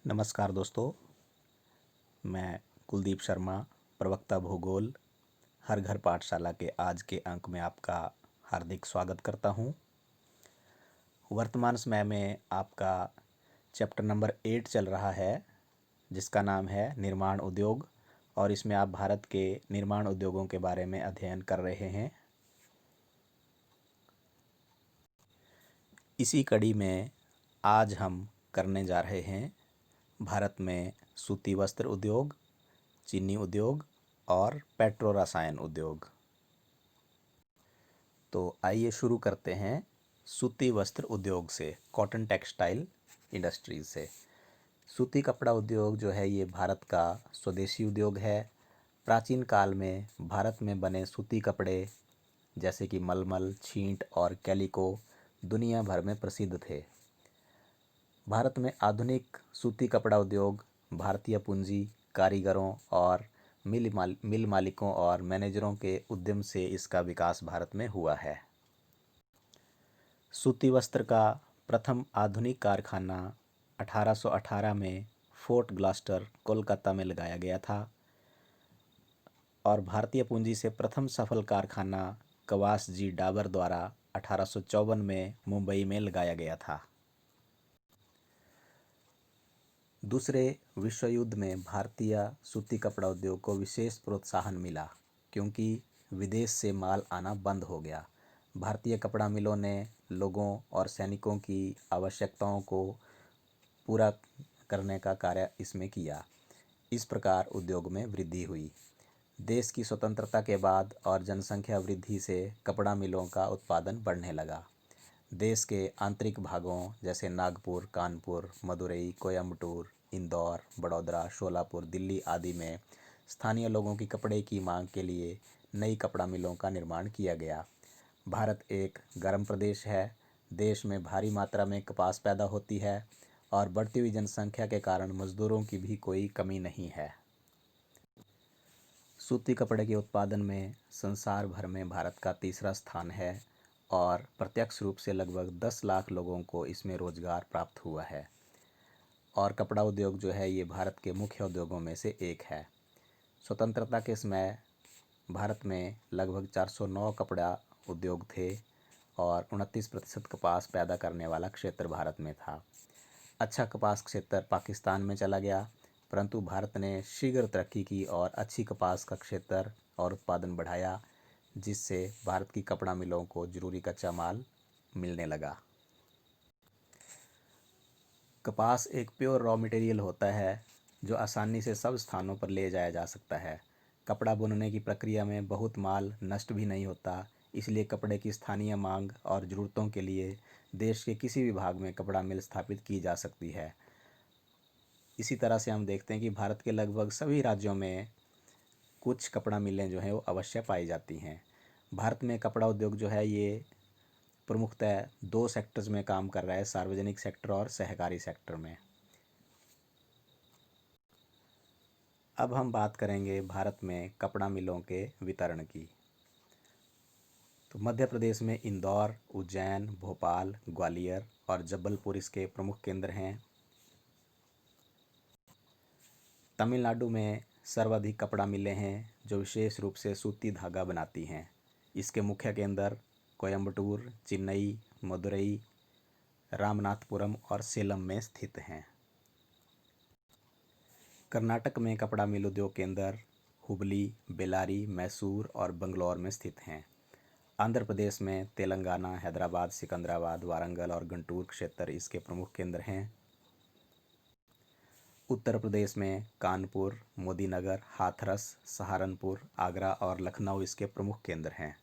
नमस्कार दोस्तों, मैं कुलदीप शर्मा, प्रवक्ता भूगोल, हर घर पाठशाला के आज के अंक में आपका हार्दिक स्वागत करता हूं। वर्तमान समय में आपका चैप्टर नंबर 8 चल रहा है, जिसका नाम है निर्माण उद्योग, और इसमें आप भारत के निर्माण उद्योगों के बारे में अध्ययन कर रहे हैं। इसी कड़ी में आज हम करने जा रहे हैं भारत में सूती वस्त्र उद्योग, चीनी उद्योग और पेट्रो रसायन उद्योग। तो आइए शुरू करते हैं सूती वस्त्र उद्योग से, कॉटन टेक्सटाइल इंडस्ट्रीज से। सूती कपड़ा उद्योग जो है ये भारत का स्वदेशी उद्योग है। प्राचीन काल में भारत में बने सूती कपड़े जैसे कि मलमल, छींट और कैलिको दुनिया भर में प्रसिद्ध थे। भारत में आधुनिक सूती कपड़ा उद्योग भारतीय पूंजी, कारीगरों और मिल मालिकों और मैनेजरों के उद्यम से इसका विकास भारत में हुआ है। सूती वस्त्र का प्रथम आधुनिक कारखाना 1818 में फोर्ट ग्लास्टर, कोलकाता में लगाया गया था और भारतीय पूंजी से प्रथम सफल कारखाना कवास जी डाबर द्वारा 1854 में मुंबई में लगाया गया था। दूसरे विश्व युद्ध में भारतीय सूती कपड़ा उद्योग को विशेष प्रोत्साहन मिला क्योंकि विदेश से माल आना बंद हो गया। भारतीय कपड़ा मिलों ने लोगों और सैनिकों की आवश्यकताओं को पूरा करने का कार्य इसमें किया। इस प्रकार उद्योग में वृद्धि हुई। देश की स्वतंत्रता के बाद और जनसंख्या वृद्धि से कपड़ा मिलों का उत्पादन बढ़ने लगा। देश के आंतरिक भागों जैसे नागपुर, कानपुर, मदुरई, कोयम्बटूर, इंदौर, बड़ौदा, शोलापुर, दिल्ली आदि में स्थानीय लोगों की कपड़े की मांग के लिए नई कपड़ा मिलों का निर्माण किया गया। भारत एक गर्म प्रदेश है। देश में भारी मात्रा में कपास पैदा होती है और बढ़ती हुई जनसंख्या के कारण मजदूरों की भी कोई कमी नहीं है। सूती कपड़े के उत्पादन में संसार भर में भारत का तीसरा स्थान है और प्रत्यक्ष रूप से लगभग 10 लाख लोगों को इसमें रोजगार प्राप्त हुआ है। और कपड़ा उद्योग जो है ये भारत के मुख्य उद्योगों में से एक है। स्वतंत्रता के समय भारत में लगभग 409 कपड़ा उद्योग थे और 29% कपास पैदा करने वाला क्षेत्र भारत में था। अच्छा कपास क्षेत्र पाकिस्तान में चला गया, परंतु भारत ने शीघ्र तरक्की की और अच्छी कपास का क्षेत्र और उत्पादन बढ़ाया, जिससे भारत की कपड़ा मिलों को जरूरी कच्चा माल मिलने लगा। कपास एक प्योर रॉ मटेरियल होता है जो आसानी से सब स्थानों पर ले जाया जा सकता है। कपड़ा बुनने की प्रक्रिया में बहुत माल नष्ट भी नहीं होता, इसलिए कपड़े की स्थानीय मांग और ज़रूरतों के लिए देश के किसी भी भाग में कपड़ा मिल स्थापित की जा सकती है। इसी तरह से हम देखते हैं कि भारत के लगभग सभी राज्यों में कुछ कपड़ा मिलें जो हैं वो अवश्य पाई जाती हैं। भारत में कपड़ा उद्योग जो है ये प्रमुखतः 2 सेक्टर्स में काम कर रहा है, सार्वजनिक सेक्टर और सहकारी सेक्टर में। अब हम बात करेंगे भारत में कपड़ा मिलों के वितरण की। तो मध्य प्रदेश में इंदौर, उज्जैन, भोपाल, ग्वालियर और जबलपुर इसके प्रमुख केंद्र हैं। तमिलनाडु में सर्वाधिक कपड़ा मिलें हैं जो विशेष रूप से सूती धागा बनाती हैं। इसके मुख्य केंद्र कोयम्बटूर, चेन्नई, मदुरई, रामनाथपुरम और सेलम में स्थित हैं। कर्नाटक में कपड़ा मिल उद्योग केंद्र हुबली, बेलारी, मैसूर और बंगलौर में स्थित हैं। आंध्र प्रदेश में तेलंगाना, हैदराबाद, सिकंदराबाद, वारंगल और गुंटूर क्षेत्र इसके प्रमुख केंद्र हैं। उत्तर प्रदेश में कानपुर, मोदीनगर, हाथरस, सहारनपुर, आगरा और लखनऊ इसके प्रमुख केंद्र हैं।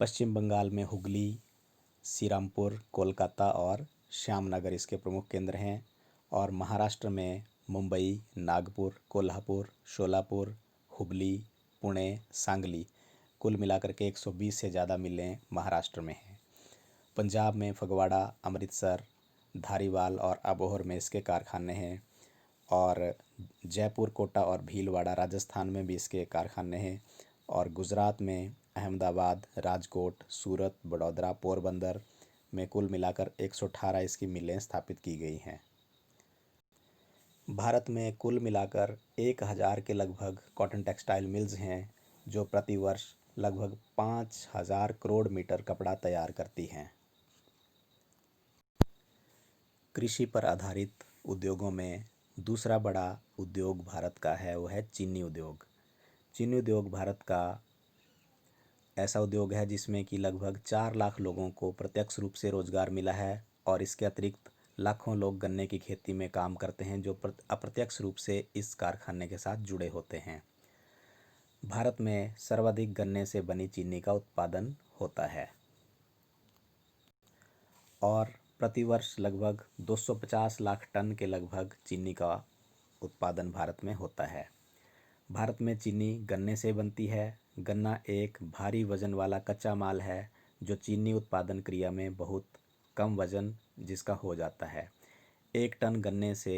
पश्चिम बंगाल में हुगली, श्रीरामपुर, कोलकाता और श्यामनगर इसके प्रमुख केंद्र हैं और महाराष्ट्र में मुंबई, नागपुर, कोल्हापुर, शोलापुर, हुबली, पुणे, सांगली कुल मिलाकर के 120 से ज़्यादा मिलें महाराष्ट्र में हैं। पंजाब में फगवाड़ा, अमृतसर, धारीवाल और अबोहर में इसके कारखाने हैं और जयपुर, कोटा और भीलवाड़ा राजस्थान में भी इसके कारखाने हैं और गुजरात में अहमदाबाद, राजकोट, सूरत, बड़ौदा, पोरबंदर में कुल मिलाकर 118 इसकी मिलें स्थापित की गई हैं। भारत में कुल मिलाकर 1000 के लगभग कॉटन टेक्सटाइल मिल्स हैं जो प्रतिवर्ष लगभग 5000 करोड़ मीटर कपड़ा तैयार करती हैं। कृषि पर आधारित उद्योगों में दूसरा बड़ा उद्योग भारत का है, वो है चीनी उद्योग। चीनी उद्योग भारत का ऐसा उद्योग है जिसमें कि लगभग 4 लाख लोगों को प्रत्यक्ष रूप से रोजगार मिला है और इसके अतिरिक्त लाखों लोग गन्ने की खेती में काम करते हैं जो अप्रत्यक्ष रूप से इस कारखाने के साथ जुड़े होते हैं। भारत में सर्वाधिक गन्ने से बनी चीनी का उत्पादन होता है और प्रतिवर्ष लगभग 250 लाख टन के लगभग चीनी का उत्पादन भारत में होता है। भारत में चीनी गन्ने से बनती है। गन्ना एक भारी वजन वाला कच्चा माल है जो चीनी उत्पादन क्रिया में बहुत कम वजन जिसका हो जाता है। 1 टन गन्ने से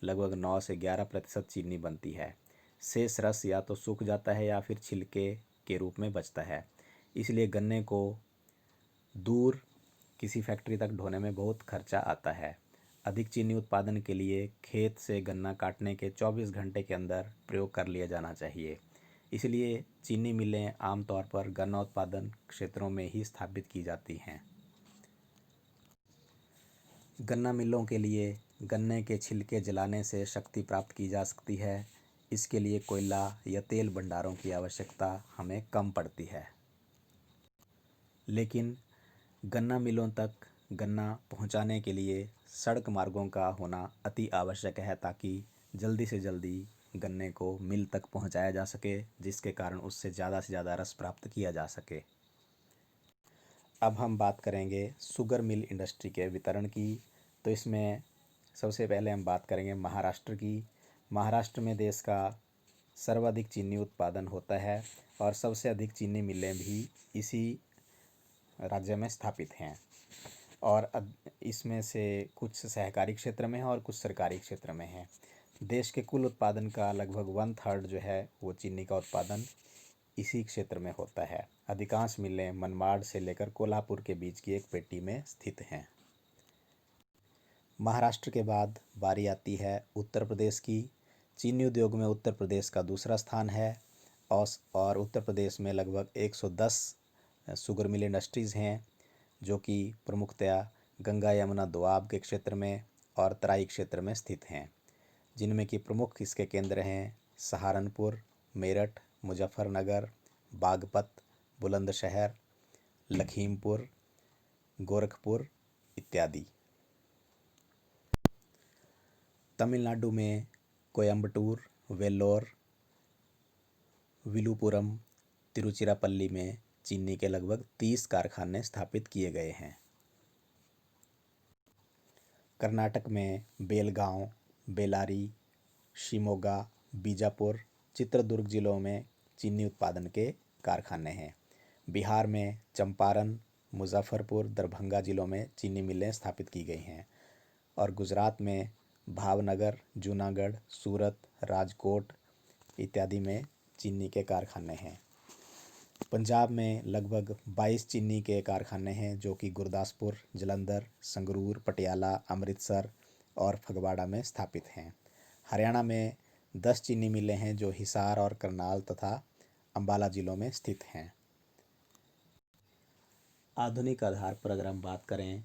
लगभग 9 से 11% चीनी बनती है। शेष रस या तो सूख जाता है या फिर छिलके के रूप में बचता है। इसलिए गन्ने को दूर किसी फैक्ट्री तक ढोने में बहुत खर्चा आता है। अधिक चीनी उत्पादन के लिए खेत से गन्ना काटने के 24 घंटे के अंदर प्रयोग कर लिया जाना चाहिए। इसलिए चीनी मिलें आमतौर पर गन्ना उत्पादन क्षेत्रों में ही स्थापित की जाती हैं। गन्ना मिलों के लिए गन्ने के छिलके जलाने से शक्ति प्राप्त की जा सकती है। इसके लिए कोयला या तेल भंडारों की आवश्यकता हमें कम पड़ती है। लेकिन गन्ना मिलों तक गन्ना पहुंचाने के लिए सड़क मार्गों का होना अति आवश्यक है ताकि जल्दी से जल्दी गन्ने को मिल तक पहुंचाया जा सके, जिसके कारण उससे ज़्यादा रस प्राप्त किया जा सके। अब हम बात करेंगे शुगर मिल इंडस्ट्री के वितरण की। तो इसमें सबसे पहले हम बात करेंगे महाराष्ट्र की। महाराष्ट्र में देश का सर्वाधिक चीनी उत्पादन होता है और सबसे अधिक चीनी मिलें भी इसी राज्य में स्थापित हैं और इसमें से कुछ सहकारी क्षेत्र में है और कुछ सरकारी क्षेत्र में है। देश के कुल उत्पादन का लगभग 1/3 जो है वो चीनी का उत्पादन इसी क्षेत्र में होता है। अधिकांश मिलें मनमाड़ से लेकर कोल्हापुर के बीच की एक पेटी में स्थित हैं। महाराष्ट्र के बाद बारी आती है उत्तर प्रदेश की। चीनी उद्योग में उत्तर प्रदेश का दूसरा स्थान है और उत्तर प्रदेश में लगभग 110 शुगर मिल इंडस्ट्रीज़ हैं जो कि प्रमुखतया गंगा यमुना दोआब के क्षेत्र में और तराई क्षेत्र में स्थित हैं, जिनमें कि प्रमुख इसके केंद्र हैं सहारनपुर, मेरठ, मुजफ्फरनगर, बागपत, बुलंदशहर, लखीमपुर, गोरखपुर इत्यादि। तमिलनाडु में कोयम्बटूर, वेल्लोर, विलुपुरम, तिरुचिरापल्ली में चीनी के लगभग 30 कारखाने स्थापित किए गए हैं। कर्नाटक में बेलगांव, बेलारी, शिमोगा, बीजापुर, चित्रदुर्ग जिलों में चीनी उत्पादन के कारखाने हैं। बिहार में चंपारण, मुजफ्फरपुर, दरभंगा जिलों में चीनी मिलें स्थापित की गई हैं और गुजरात में भावनगर, जूनागढ़, सूरत, राजकोट इत्यादि में चीनी के कारखाने हैं। पंजाब में लगभग 22 चीनी के कारखाने हैं जो कि गुरदासपुर, जलंधर, संगरूर, पटियाला, अमृतसर और फगवाड़ा में स्थापित हैं। हरियाणा में 10 चीनी मिलें हैं जो हिसार और करनाल तथा अंबाला जिलों में स्थित हैं। आधुनिक आधार पर अगर हम बात करें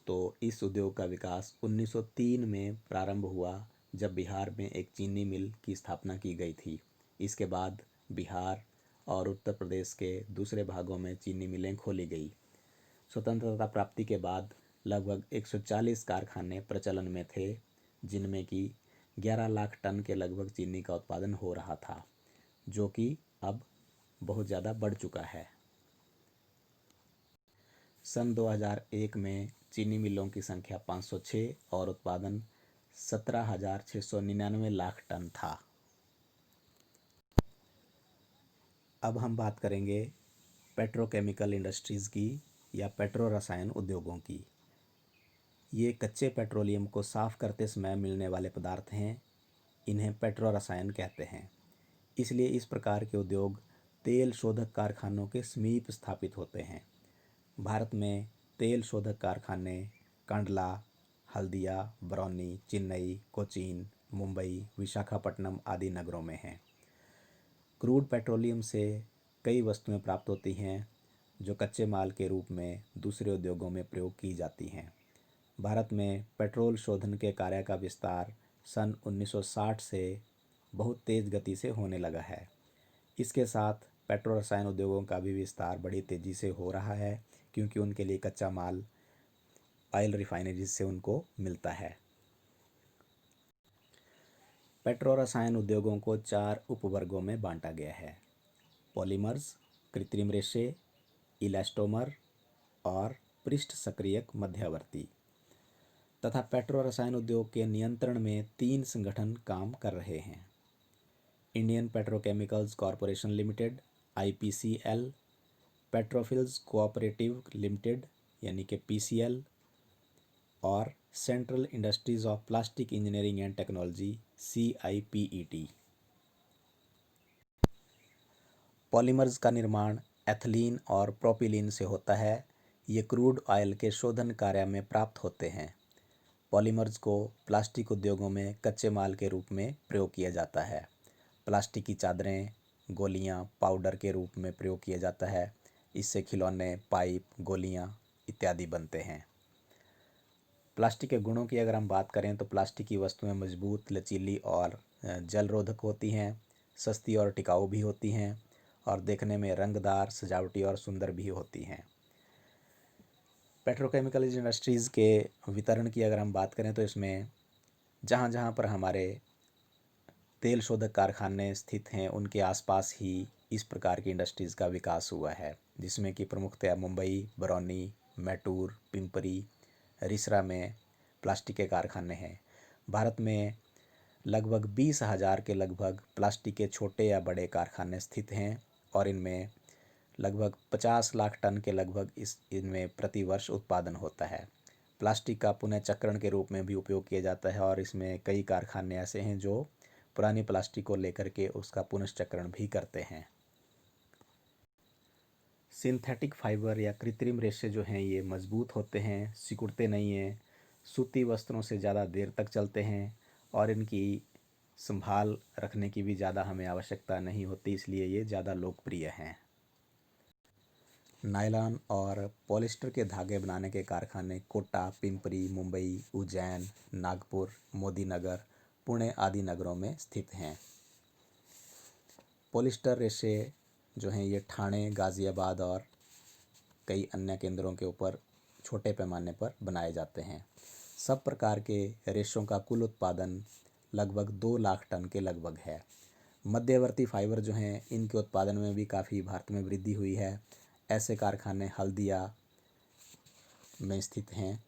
तो इस उद्योग का विकास 1903 में प्रारंभ हुआ जब बिहार में एक चीनी मिल की स्थापना की गई थी। इसके बाद बिहार और उत्तर प्रदेश के दूसरे भागों में चीनी मिलें खोली गई। स्वतंत्रता प्राप्ति के बाद लगभग 140 कारखाने प्रचलन में थे, जिनमें कि 11 लाख टन के लगभग चीनी का उत्पादन हो रहा था, जो कि अब बहुत ज़्यादा बढ़ चुका है। सन 2001 में चीनी मिलों की संख्या 506 और उत्पादन 17,699 लाख टन था। अब हम बात करेंगे पेट्रोकेमिकल इंडस्ट्रीज़ की या पेट्रो रसायन उद्योगों की। ये कच्चे पेट्रोलियम को साफ़ करते समय मिलने वाले पदार्थ हैं, इन्हें पेट्रो रसायन कहते हैं। इसलिए इस प्रकार के उद्योग तेल शोधक कारखानों के समीप स्थापित होते हैं। भारत में तेल शोधक कारखाने कांडला, हल्दिया, बरौनी, चेन्नई, कोचीन, मुंबई, विशाखापट्टनम आदि नगरों में हैं। क्रूड पेट्रोलियम से कई वस्तुएं प्राप्त होती हैं जो कच्चे माल के रूप में दूसरे उद्योगों में प्रयोग की जाती हैं। भारत में पेट्रोल शोधन के कार्य का विस्तार सन 1960 से बहुत तेज़ गति से होने लगा है। इसके साथ पेट्रो रसायन उद्योगों का भी विस्तार बड़ी तेज़ी से हो रहा है, क्योंकि उनके लिए कच्चा माल ऑयल रिफाइनरीज से उनको मिलता है। पेट्रो रसायन उद्योगों को 4 उपवर्गों में बांटा गया है: पॉलीमर्स, कृत्रिम रेशे, इलास्टोमर और पृष्ठ सक्रियक मध्यवर्ती। तथा पेट्रो रसायन उद्योग के नियंत्रण में 3 संगठन काम कर रहे हैं: Indian petrochemicals corporation limited (IPCL), petrofils cooperative limited यानी कि PCL और central industries of plastic engineering and technology CIPET। Polymers का निर्माण एथिलीन और प्रोपिलीन से होता है। ये क्रूड ऑयल के शोधन कार्य में प्राप्त होते हैं। पॉलीमर्स को प्लास्टिक उद्योगों में कच्चे माल के रूप में प्रयोग किया जाता है। प्लास्टिक की चादरें, गोलियां, पाउडर के रूप में प्रयोग किया जाता है। इससे खिलौने, पाइप, गोलियां इत्यादि बनते हैं। प्लास्टिक के गुणों की अगर हम बात करें तो प्लास्टिक की वस्तुएं मजबूत, लचीली और जलरोधक होती हैं, सस्ती और टिकाऊ भी होती हैं और देखने में रंगदार, सजावटी और सुंदर भी होती हैं। पेट्रोकेमिकल इंडस्ट्रीज़ के वितरण की अगर हम बात करें तो इसमें जहाँ जहाँ पर हमारे तेल शोधक कारखाने स्थित हैं उनके आसपास ही इस प्रकार की इंडस्ट्रीज़ का विकास हुआ है, जिसमें कि प्रमुखतया मुंबई, बरौनी, मैटूर, पिंपरी, रिसरा में प्लास्टिक के कारखाने हैं। भारत में लगभग 20,000 के लगभग प्लास्टिक के छोटे या बड़े कारखाने स्थित हैं और इनमें लगभग 50 लाख टन के लगभग इनमें प्रतिवर्ष उत्पादन होता है। प्लास्टिक का पुनः चक्रण के रूप में भी उपयोग किया जाता है और इसमें कई कारखाने ऐसे हैं जो पुरानी प्लास्टिक को लेकर के उसका पुनश्चक्रण भी करते हैं। सिंथेटिक फाइबर या कृत्रिम रेशे जो हैं ये मजबूत होते हैं, सिकुड़ते नहीं हैं, सूती वस्त्रों से ज़्यादा देर तक चलते हैं और इनकी संभाल रखने की भी ज़्यादा हमें आवश्यकता नहीं होती, इसलिए ये ज़्यादा लोकप्रिय हैं। नायलॉन और पॉलिस्टर के धागे बनाने के कारखाने कोटा, पिंपरी, मुंबई, उज्जैन, नागपुर, मोदीनगर, पुणे आदि नगरों में स्थित हैं। पॉलिस्टर रेशे जो हैं ये ठाणे, गाज़ियाबाद और कई अन्य केंद्रों के ऊपर छोटे पैमाने पर बनाए जाते हैं। सब प्रकार के रेशों का कुल उत्पादन लगभग 2 लाख टन के लगभग है। मध्यवर्ती फाइबर जो हैं इनके उत्पादन में भी काफ़ी भारत में वृद्धि हुई है। ऐसे कारखाने हल्दिया में स्थित हैं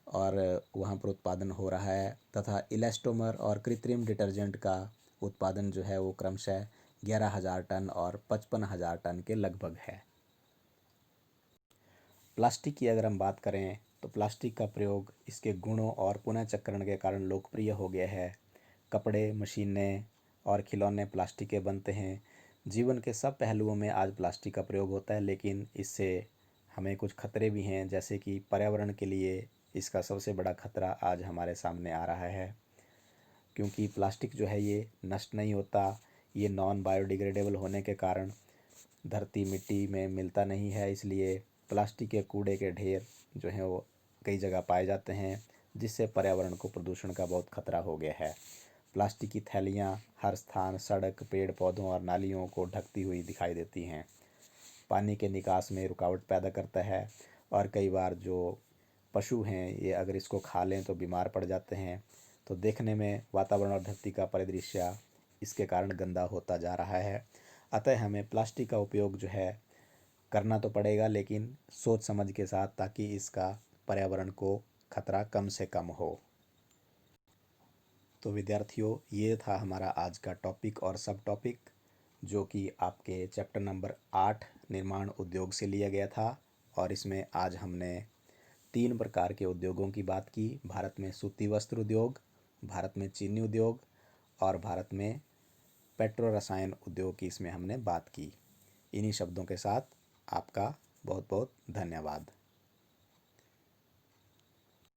और वहाँ पर उत्पादन हो रहा है। तथा इलास्टोमर और कृत्रिम डिटर्जेंट का उत्पादन जो है वो क्रमशः 11,000 टन और 55,000 टन के लगभग है। प्लास्टिक की अगर हम बात करें तो प्लास्टिक का प्रयोग इसके गुणों और पुनः चक्रण के कारण लोकप्रिय हो गया है। कपड़े, मशीनें और खिलौने प्लास्टिक के बनते हैं। जीवन के सब पहलुओं में आज प्लास्टिक का प्रयोग होता है, लेकिन इससे हमें कुछ खतरे भी हैं, जैसे कि पर्यावरण के लिए इसका सबसे बड़ा खतरा आज हमारे सामने आ रहा है, क्योंकि प्लास्टिक जो है ये नष्ट नहीं होता। ये नॉन बायोडिग्रेडेबल होने के कारण धरती, मिट्टी में मिलता नहीं है, इसलिए प्लास्टिक के कूड़े के ढेर जो हैं वो कई जगह पाए जाते हैं, जिससे पर्यावरण को प्रदूषण का बहुत खतरा हो गया है। प्लास्टिक की थैलियाँ हर स्थान, सड़क, पेड़ पौधों और नालियों को ढकती हुई दिखाई देती हैं। पानी के निकास में रुकावट पैदा करता है और कई बार जो पशु हैं ये अगर इसको खा लें तो बीमार पड़ जाते हैं। तो देखने में वातावरण और धरती का परिदृश्य इसके कारण गंदा होता जा रहा है। अतः हमें प्लास्टिक का उपयोग जो है करना तो पड़ेगा, लेकिन सोच समझ के साथ, ताकि इसका पर्यावरण को खतरा कम से कम हो। तो विद्यार्थियों, ये था हमारा आज का टॉपिक और सब टॉपिक, जो कि आपके चैप्टर नंबर 8 निर्माण उद्योग से लिया गया था। और इसमें आज हमने 3 प्रकार के उद्योगों की बात की। भारत में सूती वस्त्र उद्योग, भारत में चीनी उद्योग और भारत में पेट्रो रसायन उद्योग की इसमें हमने बात की। इन्हीं शब्दों के साथ आपका बहुत बहुत धन्यवाद।